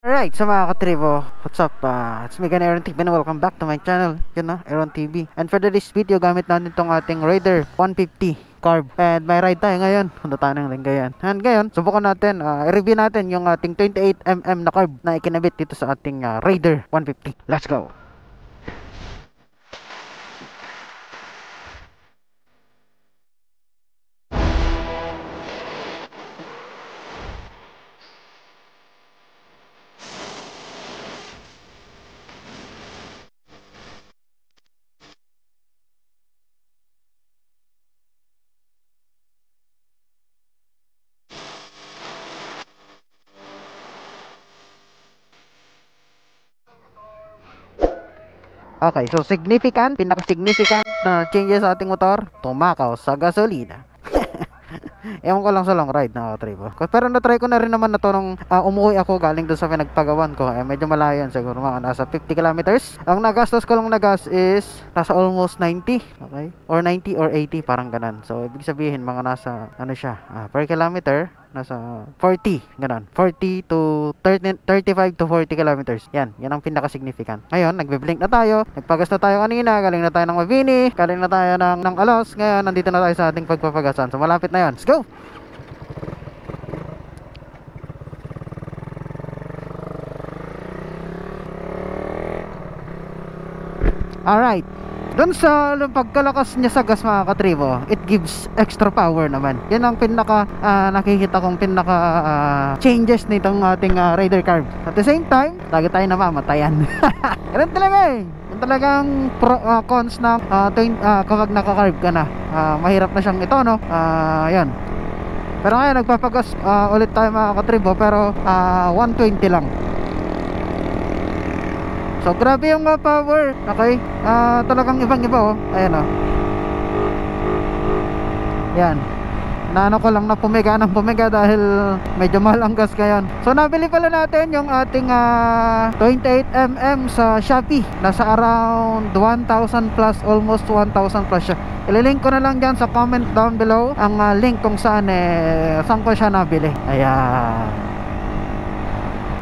Alright, so mga katribo, what's up? It's me again, Aaron TV, and welcome back to my channel, Aaron TV. And for this video, gamit natin itong ating Raider 150 carb. And may ride tayo ngayon, punta tayo ng Lingayen. And ngayon, subukan natin, i-review natin yung ating 28mm na carb na ikinabit dito sa ating Raider 150. Let's go! Okay, so pinaka-significant na changes sa ating motor, tumakaw sa gasolina. Ewan ko lang sa long ride na tribo. Pero na-try ko na rin naman na to nung umuwi ako galing doon sa pinagpagawan ko. Medyo malayo yan, siguro mga nasa 50 kilometers. Ang nagastos ko lang na gas is nasa almost 90, okay? Or 90 or 80, parang ganan. So ibig sabihin mga nasa ano siya, per kilometer nasa 40, ganon. 40 to 30, 35 to 40 kilometers. Yan ang pinaka-significant. Ngayon, nagbe-blink na tayo. Nagpagas na tayo kanina. Galing na tayo ng Mabini. Galing na tayo ng Alos. Ngayon, nandito na tayo sa ating pagpapagasan. So, malapit na yan. Let's go! Alright. Doon sa pagkalakas niya sa gas mga katribo, it gives extra power naman. Yan ang pinaka nakikita kong pinaka changes nitong ating Raider carb. At the same time, lagi tayo namamatayan. Ganun talaga eh. Yung talagang cons ng kapag naka-carb ka na. Mahirap na siyang ito, no? Yan. Pero ngayon, nagpapagas ulit tayo mga katribo, pero 120 lang. So grabe yung power. Okay, talagang ibang iba oh. Ayan oh. Yan. Naano ko lang na pumiga ng pumiga dahil medyo mahal ang gas ngayon. So nabili pala natin yung ating 28mm sa Shopee. Nasa around 1,000 plus, almost 1,000 plus siya. Ililink ko na lang dyan sa comment down below ang link kung saan saan ko siya nabili. Ayan.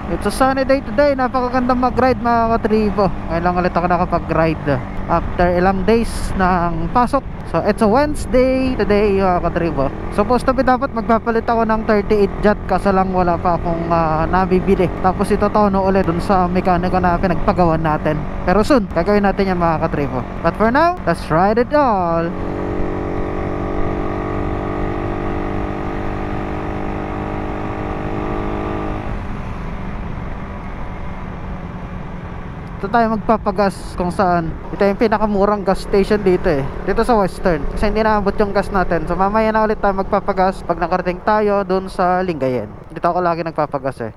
It's a sunny day today. Napakagandang mag-ride mga katribo. Ngayon lang ulit ako nakapag-ride after ilang days ng pasok. So it's a Wednesday today mga katribo. Supposed to be dapat magpapalit ako ng 38 Jat, kaso lang wala pa akong nabibili. Tapos ito tono ulit dun sa mekaniko na pinagpagawan natin. Pero soon, gagawin natin yan mga katribo. But for now, let's ride it all. Ito tayo magpapagas kung saan. Ito yung pinakamurang gas station dito eh. Dito sa Western. Kasi hindi naabot yung gas natin. So mamaya na ulit tayo magpapagas pag nakarating tayo dun sa Lingayen. Dito ako lagi nagpapagas eh.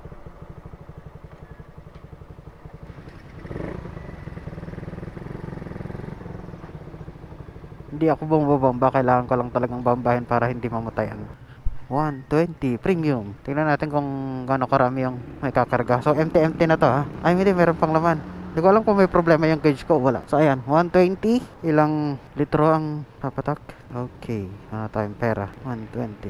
Hindi ako bumabamba. Kailangan ko lang talagang bambahin para hindi mamatayan. 120 premium. Tingnan natin kung gaano karami yung may kakarga. So empty na to ha. Ay hindi, meron pang laman. Hindi ko alam kung may problema yung gauge ko, wala. So ayan, 120. Ilang litro ang papatak? Okay, tayong pera. 120.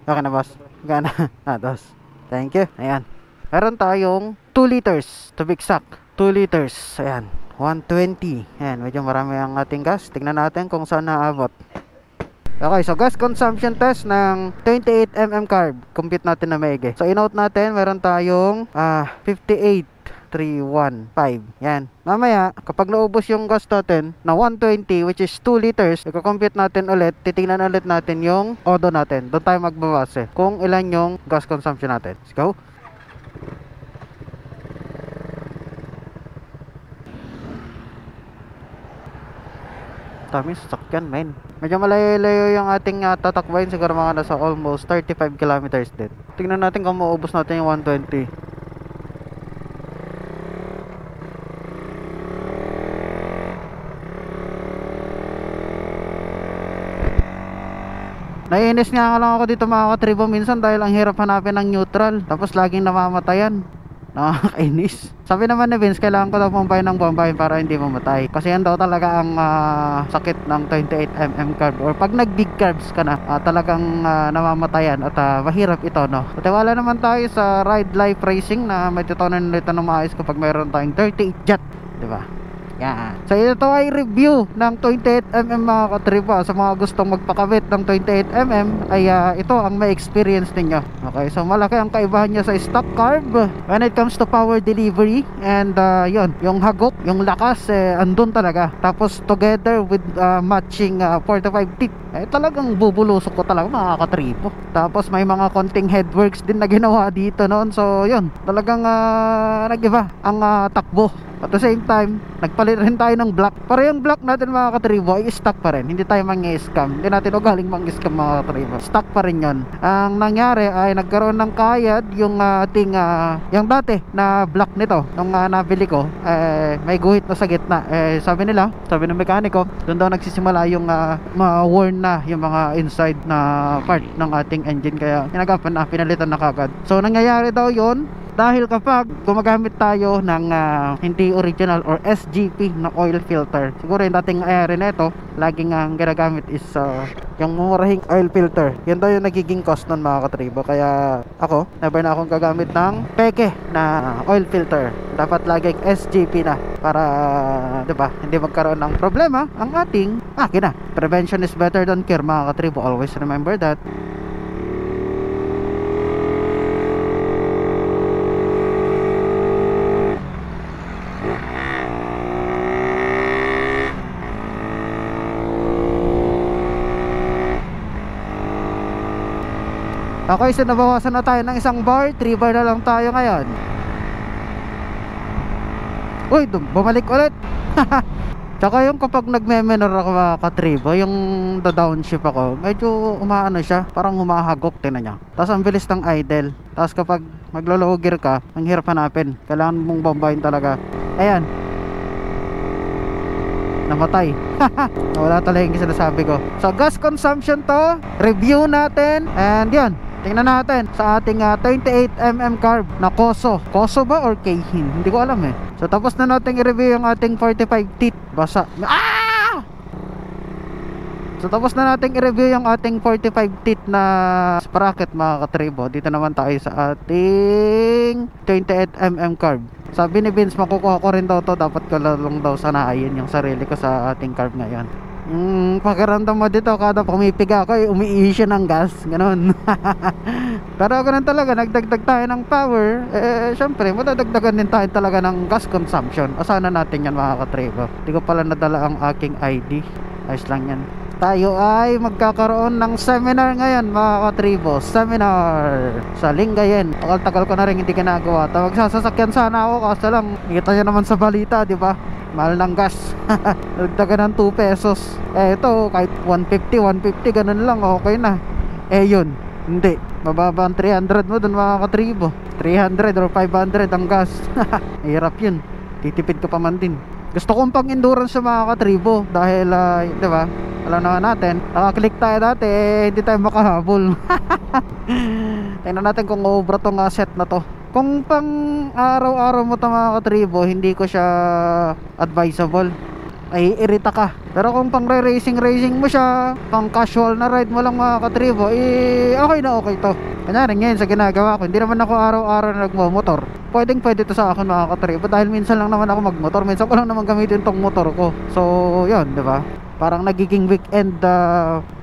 Okay na boss? Gana? Dos. Thank you. Ayan, meron tayong 2 liters to be exact. 2 liters. Ayan, 120. Ayan, medyo marami ang ating gas. Tingnan natin kung saan naabot. Okay, so gas consumption test ng 28mm carb. Compute natin na maigi. So in-out natin, meron tayong 58,315. Yan. Mamaya, kapag naubos yung gas natin na 120, which is 2 liters, i-compute natin ulit, titingnan ulit natin yung odo natin. Doon tayo magbabase kung ilan yung gas consumption natin. Let's go. Dami sasakyan, men. Medyo malayo-layo yung ating tatakbayin. Siguro mga nasa almost 35 kilometers din. Tingnan natin kung maubos natin yung 120. Naiinis nga lang ako dito mga katribo minsan dahil ang hirap hanapin ng neutral. Tapos laging namamatayan. Nakakainis. Sabi naman ni Vince, kailangan ko daw pumpahin ng pumpahin para hindi mamatay. Kasi yan daw talaga ang sakit ng 28mm carb. Or pag nag big carbs ka na, talagang namamatayan at mahirap ito, no? Patiwala naman tayo sa Ride Life Racing na may tutunan nito ng maayos kapag mayroon tayong 38 jet, diba? Yan. So ito ay review ng 28mm mga katribo. Sa mga gustong magpakabit ng 28mm ay ito ang may experience ninyo. Okay, so malaki ang kaibahan niya sa stock carb when it comes to power delivery. And yon, yung hagok, yung lakas andun talaga. Tapos together with matching 45 tip, talagang bubulusok ko talaga mga katribo. Tapos may mga konting headworks din na ginawa dito noon. So yon, talagang nag-iba ang takbo. At the same time, nagpalit rin tayo ng block. Para yung block natin mga katribo ay stock pa rin. Hindi tayo mangi-scam. Hindi natin ugaling mangi-scam mga katribo. Stock pa rin yon. Ang nangyari ay nagkaroon ng kayad yung ating yung dati na block nito nung nabili ko, may guhit na sa gitna. Sabi nila, sabi ng mekaniko, doon daw nagsisimula yung ma-worn na yung mga inside na part ng ating engine. Kaya pinagapan na, pinalitan na kagad. So nangyayari daw yon dahil kapag gumagamit tayo ng hindi original or SGP na oil filter. Siguro yung dating rin ito, laging ang ginagamit is yung murahing oil filter. Yan daw yung nagiging cost nun mga katribo. Kaya ako, never na akong gagamit ng peke na oil filter. Dapat laging SGP na para, diba, hindi magkaroon ng problema ang ating makina. Prevention is better than cure mga katribo. Always remember that. Okay, so nabawasan na tayo ng isang bar. 3 bar na lang tayo ngayon. Uy, bumalik ulit. Tsaka yung kapag nagme-menor ako mga katribo, yung downshift ako, medyo umaano siya, parang humahagok, tinan niya. Tapos ang bilis ng idle. Tapos kapag maglo-low gear ka, ang hirap hanapin. Kailangan mong bombahin talaga. Ayan, namatay. Wala talaga yung sinasabi ko. So gas consumption to, review natin. And yan, tingnan natin sa ating 28mm carb na Koso. Koso ba or Keihin? Hindi ko alam eh. So tapos na natin i-review yung ating 45 teeth. Basa. So tapos na natin i-review yung ating 45 teeth na sprocket mga katribo. Dito naman tayo sa ating 28mm carb. Sabi ni Vince, makukuha ko rin daw to. Dapat ko lang daw sanayin yung sarili ko sa ating carb ngayon. Pakiramdam mo dito, kada pumipiga ako umiihi siya ng gas, ganun. Pero ganun talaga, nagdagdag tayo ng power, syempre madadagdagan din tayo talaga ng gas consumption. Asahan natin yan mga katribo. Hindi ko pala nadala ang aking ID. Ayos lang yan. Tayo ay magkakaroon ng seminar ngayon mga katribo. Seminar sa Lingayen. Tagal-tagal ko na rin hindi ginagawa. Tawag sasakyan sana ako, kaso lang kita nyo naman sa balita, di ba? Mahal ng gas. Nagdagan ng 2 pesos. Ito kahit 150 ganun lang, okay na. Yun, hindi, mababa ang 300 mo dun mga katribo. 300 or 500 ang gas. Hirap yun. Titipid ko pa man din. Gusto kong pang endurance sa mga katribo. Dahil di ba, alam naman natin, nakaklik tayo dati, hindi tayo makahabol. Tingnan natin kung obra tong set na to. Kung pang araw-araw mo ito mga katribo, hindi ko siya advisable. Ay irita ka. Pero kung pang racing mo siya, pang casual na ride mo lang mga katribo, okay na okay to. Kanyari ngayon sa ginagawa ko, hindi naman ako araw-araw na nagmamotor. Pwede to sa akin mga katribo, dahil minsan lang naman ako magmotor. Minsan ko lang naman gamitin tong motor ko. So yun, di ba? Parang nagiging weekend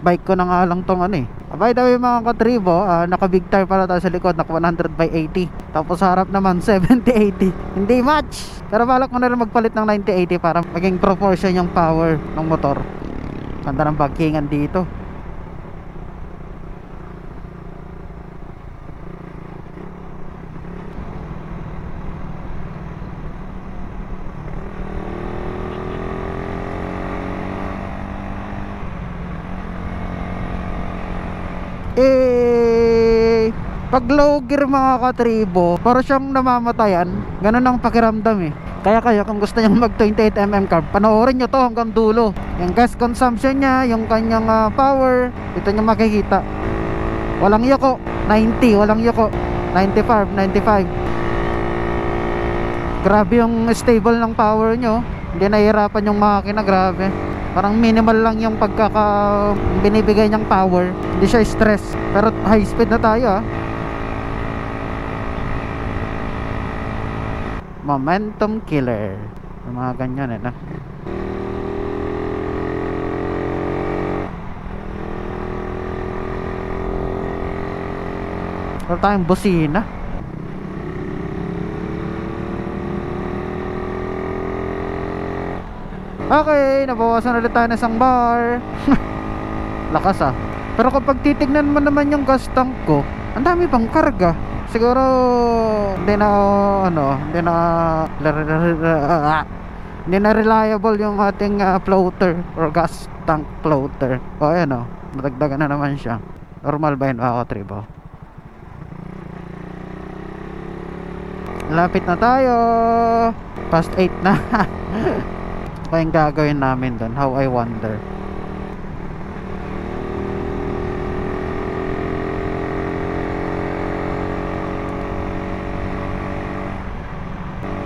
bike ko na nga lang tong ano eh. By the way mga katribo, naka big tire pala tayo sa likod, naka 100/80. Tapos sa harap naman 70/80. Hindi match. Pero balak mo na rin magpalit ng 90/80 para maging proportion yung power ng motor. Ganda ng bagkingan dito. Pag low gear mga katribo, para siyang namamatayan. Ganun ang pakiramdam eh. Kaya kung gusto nyo mag 28mm carb, panoorin nyo to hanggang dulo. Yung gas consumption nya, yung kanyang power, ito nyo makikita. Walang yoko, 90, walang yoko, 95. Grabe yung stable ng power nyo. Hindi nahihirapan yung makina, grabe. Parang minimal lang yung binibigay niyang power. Hindi siya stress. Pero high speed na tayo Momentum killer. Yung mga ganyan na. Wala tayong busina. Okay, nabawasan ulit tayo ng isang bar. Lakas Pero kapag titignan mo naman yung gas tank ko, ang dami pang karga. Siguro hindi na reliable yung ating floater or gas tank floater. O ayan madagdagan na naman siya. Normal ba yun mga katribo? Lapit na tayo. Past 8 na. Ano yung gagawin namin doon? How I wonder.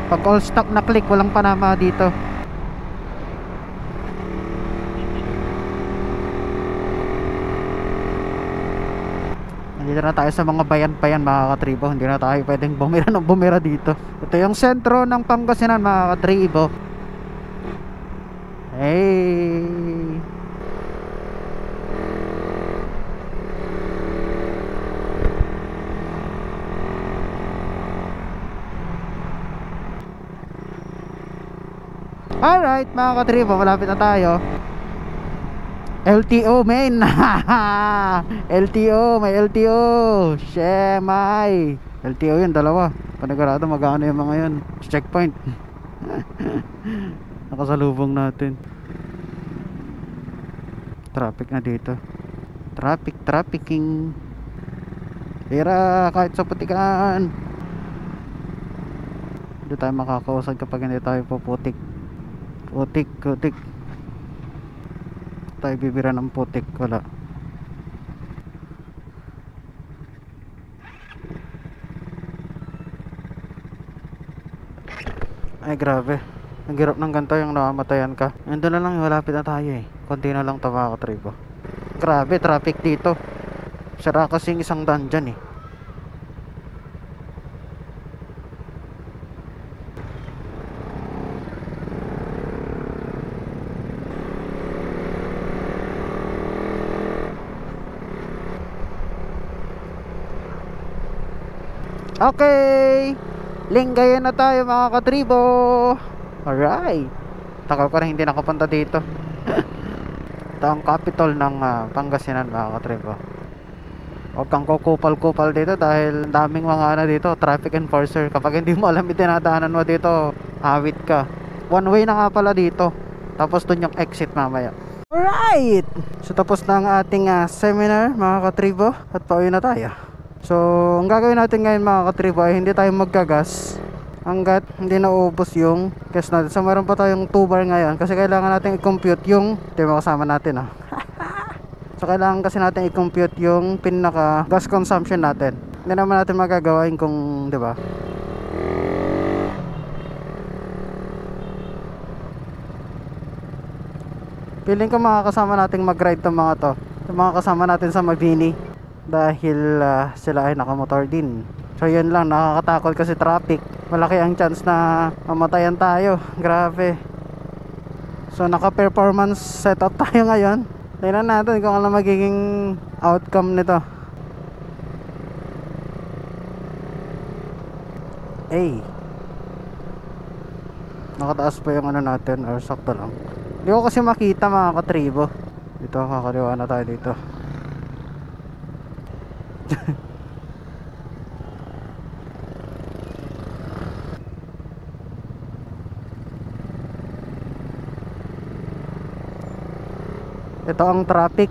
Pag all stock na click, walang panama dito. Nandito na tayo sa mga bayan-bayan mga katribo. Hindi na tayo pwedeng bumira dito. Ito yung sentro ng Pangasinan mga katribo. Hey. Alright mga katribo, malapit na tayo. LTO main. LTO, may LTO. Shemay. LTO yun, dalawa. Panigurado magkano yung mga yun. Checkpoint. Nakasalubong natin. Traffic na dito. Trafficking. Pera kahit sa putikan. Hindi tayo makakausad kapag hindi tayo puputik. Putik tayo bibira ng putik, wala. Ay grabe, ang hirap ng ganito yung namamatayan ka. Nandun na lang, malapit na tayo konti na lang mga katribo. Grabe traffic dito. Sara kasing isang dungeon Okay, Lingayen na tayo mga katribo. Alright, tagal ko na hindi nakapunta dito. Ito ang capital ng Pangasinan mga katribo. Huwag kang kukupal-kupal dito dahil daming mga dito, traffic enforcer. Kapag hindi mo alam yung tinadaanan mo dito, awit ka. One way na nga pala dito, tapos dun yung exit mamaya. Alright, so tapos na ang ating seminar mga katribo, at pauwi na tayo. So, ang gagawin natin ngayon mga katribo ay hindi tayo magkagas hanggat hindi naubos yung gas natin. So, meron pa tayong 2 bar ngayon kasi kailangan natin i-compute yung kasama natin So, kailangan kasi natin i-compute yung pinaka gas consumption natin. Hindi naman natin magagawain kung, di ba? Feeling ko makakasama nating mag-ride tong mga to. Yung mga kasama natin sa Mabini. Dahil sila ay nakamotor din. So yun lang, nakakatakot kasi traffic. Malaki ang chance na mamatayan tayo. Grabe. So naka-performance setup tayo ngayon. Tingnan natin kung ano magiging outcome nito. Nakataas pa yung ano natin or sakto lang. Hindi ko kasi makita mga katribo. Dito, kakaliwa na tayo dito. Ito ang traffic.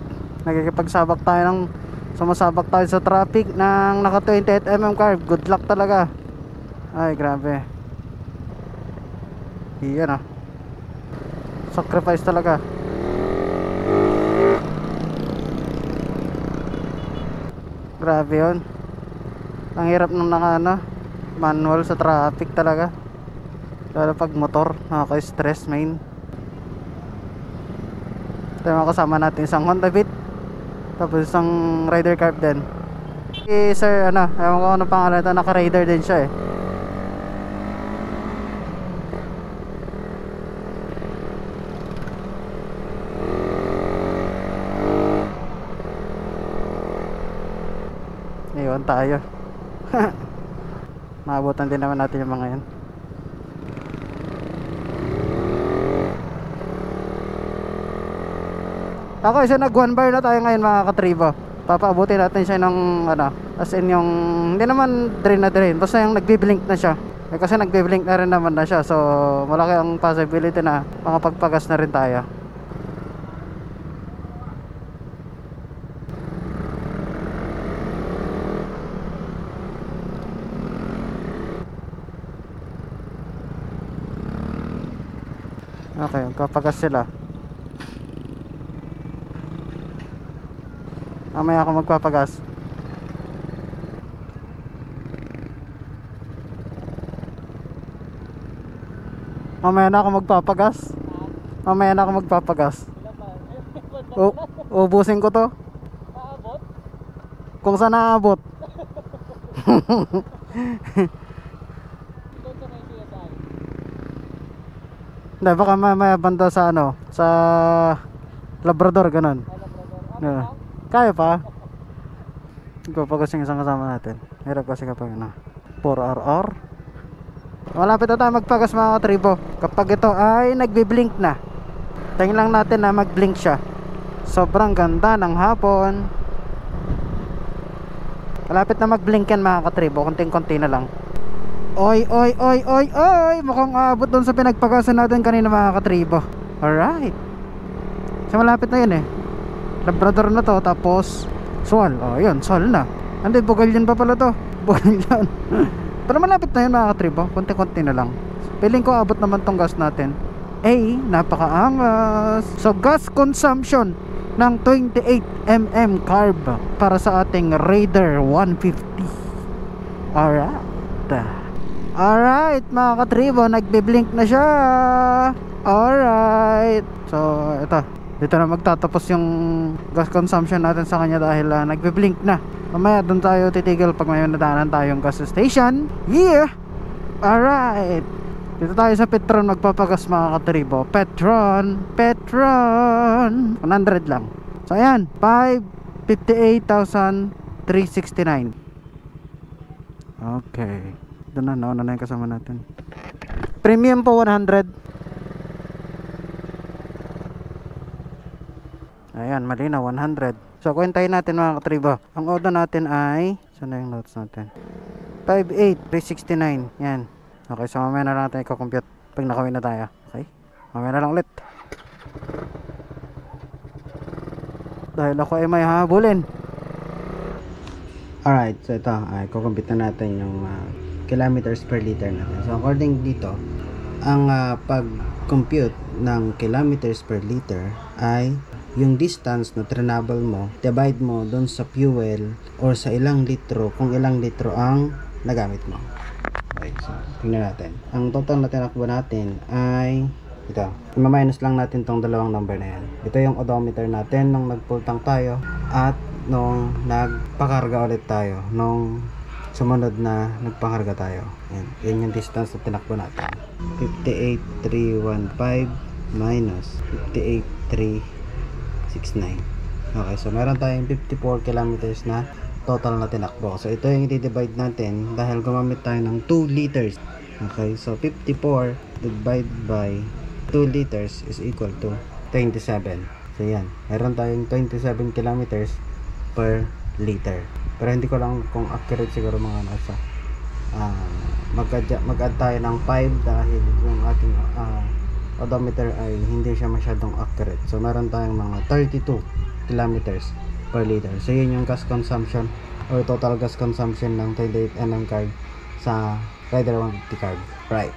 Sumasabak tayo sa traffic ng naka 28mm curve. Good luck talaga. Ay grabe. Iyan sacrifice talaga. Grabe yun. Ang hirap ng manual sa traffic talaga. lalo pag motor, nakaka-stress main. Ito yung mga kasama natin, isang Honda Beat, tapos isang Rider Carb din. Sir, ano, ewan ko ano pangalan ito, naka-Rider din siya eh. Iwan tayo. Maabutan din naman natin yung mga yan. Ako isa nag 1 bar na tayo ngayon mga katribo. Papaabutin natin siya ng ano, as in yung hindi naman drain na drain, basta yung nagbi-blink na siya. Eh, kasi nagbi-blink na rin naman na siya, so malaki ang possibility na makapagpagas na rin tayo. Okay, magpapagas sila. Mamaya ako magpapagas. Mamaya na ako magpapagas. Mamaya na ako magpapagas. Ubusin ko to. Aabot? Kung saan naabot. Hindi, baka mamaya banda sa ano, sa Labrador, ganun. Kaya pa. Magpapagas yung isang kasama natin. Hirap kasi kapag ano, 4RR. Malapit na tayo magpagas mga katribo. Kapag ito ay nagbi-blink na, tingin lang natin na mag-blink siya. Sobrang ganda ng hapon. Malapit na mag-blink yan mga katribo. Konting-konti na lang. Oy, oy, oy, oy, oy. Mukhang abot doon sa pinagpagasan natin kanina mga katribo. Alright. So malapit na yun eh. Labrador na to, tapos Swal. Oh yun, Swal na. Hindi, Bugalyan pa pala to. Bugalyan. Pero malapit na yun mga katribo. Konti-konti na lang. Piling ko abot naman tong gas natin. Napakaangas. So gas consumption ng 28mm carb para sa ating Raider 150. Alright mga katribo, nagbe-blink na siya. Alright. So ito, dito na magtatapos yung gas consumption natin sa kanya dahil nagbe-blink na. Mamaya doon tayo titigil pag may nadaanan tayong gas station. Yeah. Alright. Dito tayo sa Petron magpapagas mga katribo. Petron 100 lang. So ayan, 558,369. Okay. Ito na, nauna na yung kasama natin. Premium po 100. Ayan, mali na 100. So kwentahin natin mga katribo. Ang odo natin ay, saan na yung notes natin? 58369. Yan. Okay, so mamaya na lang natin i-compute pag nakawin na tayo. Okay? Mamaya na lang ulit. Dahil ako ay may habulin. Alright, so ito, i-compute na natin yung kilometers per liter natin. So according dito, ang pag-compute ng kilometers per liter ay yung distance na travel mo, divide mo doon sa fuel or sa ilang litro, kung ilang litro ang nagamit mo. Okay, so tingnan natin. Ang total na tinakbo natin ay ito. I-minus lang natin tong dalawang number na yan. Ito yung odometer natin nung nag-full tank tayo at nung nagpakarga ulit tayo, nung sumunod na nagpakarga tayo. Yan yung distance na tinakbo natin. 58,315 minus 58,369. Okay, so meron tayong 54 kilometers na total na tinakbo. So ito yung i-divide natin dahil gumamit tayo ng 2 liters. Okay, so 54 divided by 2 liters is equal to 27. So yan, meron tayong 27 kilometers per liter. Pero hindi ko lang kung accurate, siguro mga nasa mag-add tayo ng 5 dahil yung ating odometer ay hindi siya masyadong accurate. So meron tayong mga 32 kilometers per liter. So yun yung gas consumption or total gas consumption ng 28mm carb sa Rider 150 carb. Right.